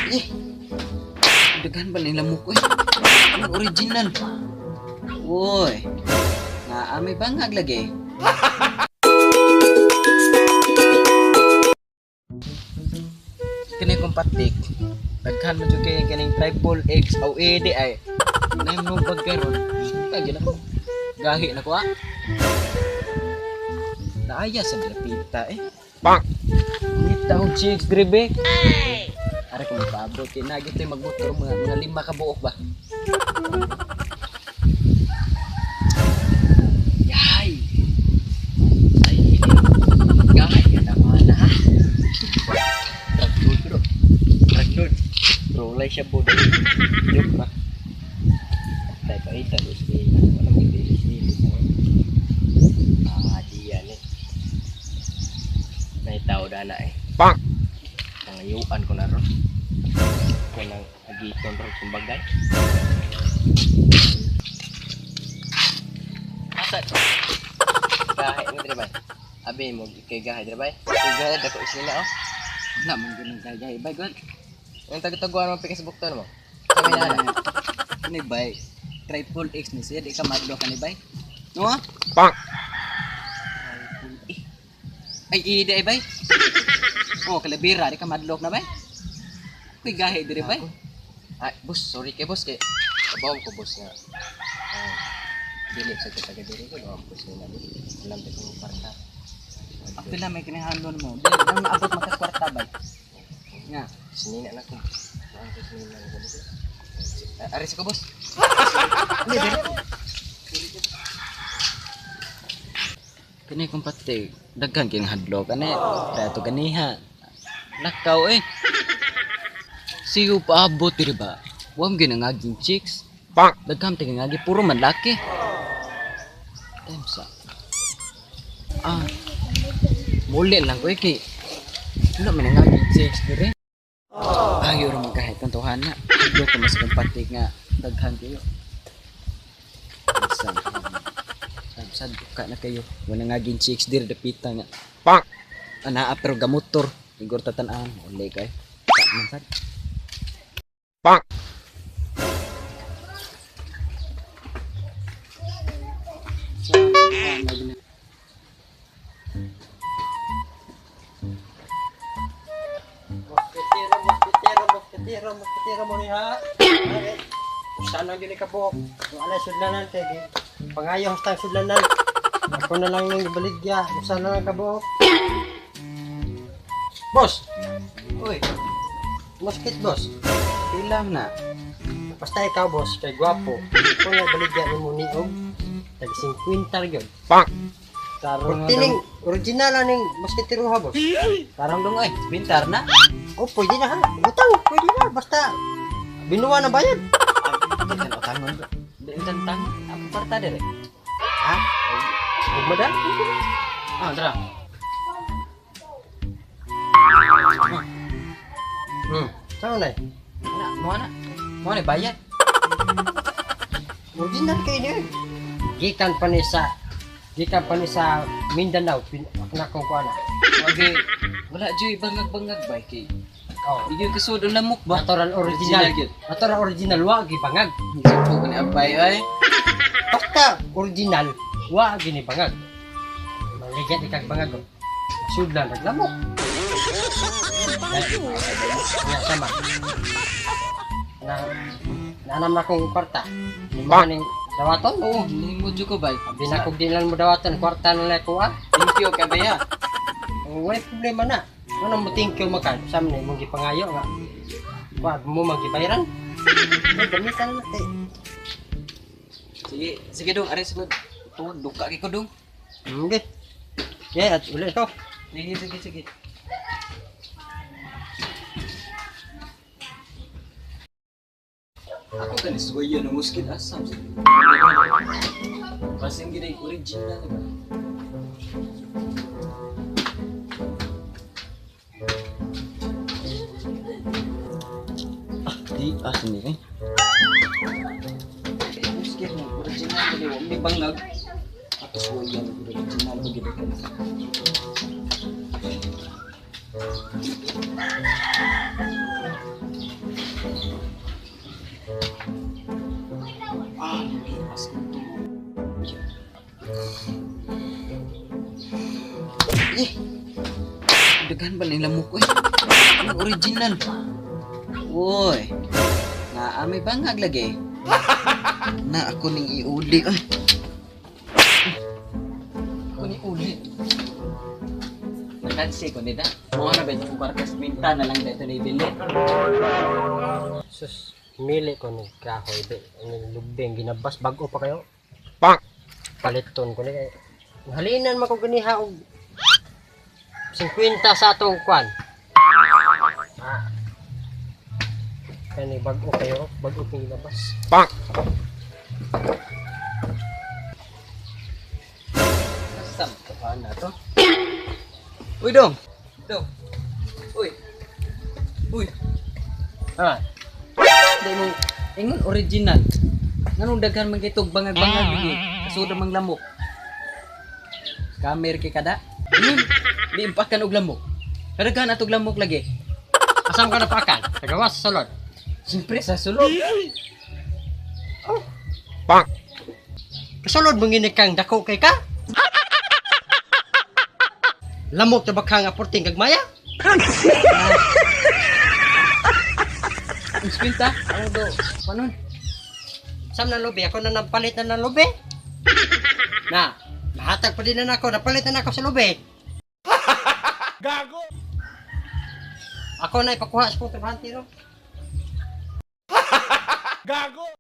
Eh, daghan ba nila mo ko eh? Ang original. Uy, may bangag lagi. Kini kong patik. Daghan mo jud kay kaning triple X o ED ay. Nay mo pagkaron. Kagi na ko. Gahi na ko ah. Naaya sa drapita eh. Pak. Nita og chicks dribe. Ara ko magpaabot kay nagit tay magmotor mga 5 ka buok ba. Yay. Ay. Gahi ka naman ha. Ragdod. Bro, lay siya po. Joke ba? Tay pa ita dos ni. Wala mo dilis ni. Diyan eh. May tao dana eh. Pak. Pangayuan ko na ron. Ko nang agiton ron kumbagay. Asad. Gahe mo dire bay. Abi mo kay gahe dire bay. Gahe dako isina oh. Na mo gunang gahe bay gon. Yung taga-taguan mo Facebook to mo. Kami na. Ni bay. Triple X ni siya di ka madlo ka ni bay. No? Pak. Ay ide ay bay. Oh, kalabira di ka madlok na bay. Kuy gahe dire bay. Ay, boss, sorry kay boss kay kabaw ko boss nga. Dili sa taga dire ko no boss na ni. Alam ta ko kwarta. Apila may kinahandon mo. Dili nang naabot magkakwarta bay. Nga, sinina na ko. Ang sinina na ko. Aris ko boss. Ni dire. Kini kong pati, daghan king hadlok ane, dato ganiha. Lakaw eh. Siyo paabot diri ba? Wam ginangaging chicks. Pak. Dagham tingagi puro man laki. Temsa. Muli lang ko kay. Wala man nangaging chicks diri. Ayo ra magkahit ang tuhana. Hadlok ko mas kong pati nga daghan kayo. Sad ka na kayo. Wala naging chicks dir dapita nga. Pak. Ana pero gamotor. Igor tatan-an. Uli kay. Tak man sad. Pak. Moskitero mo ni ha. Sana gyud ka po. Wala sudlanan kay pangayo hasta sudlanan. Ako na lang ning baligya. Sana nga kabuok. Boss. Uy, Moskit boss. ilang na. Basta ikaw boss kay gwapo. Ako na baligya ni mo ni og tag 50 gyud. Pak. Karon tining original ning moskitero ha boss. Tarong dong ay, bintar na. Oh, pwede na ha. Butang, pwede na basta binuwa na bayad. Kan otangon. Dili tantang ako parta dire. Ha? Ug madal? Dra. Saan na? Mo na bayad. Original kayo niya. Gikan pa ni sa Mindanao, pinakong ko ana. Wagi wala joy bangag-bangag bay kay. Oh, Iyo kasud na muk ba? natural original. gyud. Natural original wa gi bangag. Sipo ni abay ay. Basta original wa gi ni bangag. Maligat ikag bangag. Sudlan naglamok. Ya sama. Nanam na kong kwarta. Maning dawaton. Oo, lingod jud ko bay. Binakog din lang mo dawaton kwarta na ko ah. Thank you kay baya. Wala problema na. Ano mo thank you makan? Sam na mong gipangayo nga. Wag mo magibayaran. Ay, gamitan na tay. Sige dong, aris ko. Tuwag duka kay ko dong. Hindi. Yeah, at ulit ko. Sige. Ako kanis ko yun ang muskit asam. Pasing gina original ba? Di asin ni eh. Muskit mo original ba di may bangag. Ako so yan original ba gid. Ah, lipas ito. Eh, dagan ba nila mo ko eh? Ang original. Uy, nga may bangag lagi. Na ako ning iuli ay. Ako ning uli. Nakansi ko nida. Mo na ba yung karkas minta na lang dito ni Billy. Sus, mili ko ni kahoy be. Ang lubeng ginabas bago pa kayo. Bonk. Paliton ko ni kay. Halinan man ko ganiha og 50 sa atong kwan. Ah. Kani bago kayo, bago pang ginabas. Bonk. Saan ka na to? Uy, Dong! Dong! Uy! Uy! Ah, Dahil mo, ingon original. Nganong daghan man kitog bangag-bangag lagi. Kasuda mang lamok. Kamer kay kada. Di impakan og lamok. Kadaghan atog lamok lagi. asam ka na pakan? Tagawas sa sulod. Siyempre sa sulod. Bonk. Kasulod mong ginikang dako kay ka? Lamok na bakhang aporting kagmaya? Ang spinta. Ano do? Panon? Sam na lobe, ako na napalit na ng lobe. Na, mahatag pa din na ako, napalit na ako sa lobe. Gago. Ako na ipakuha sa kong 300. Gago.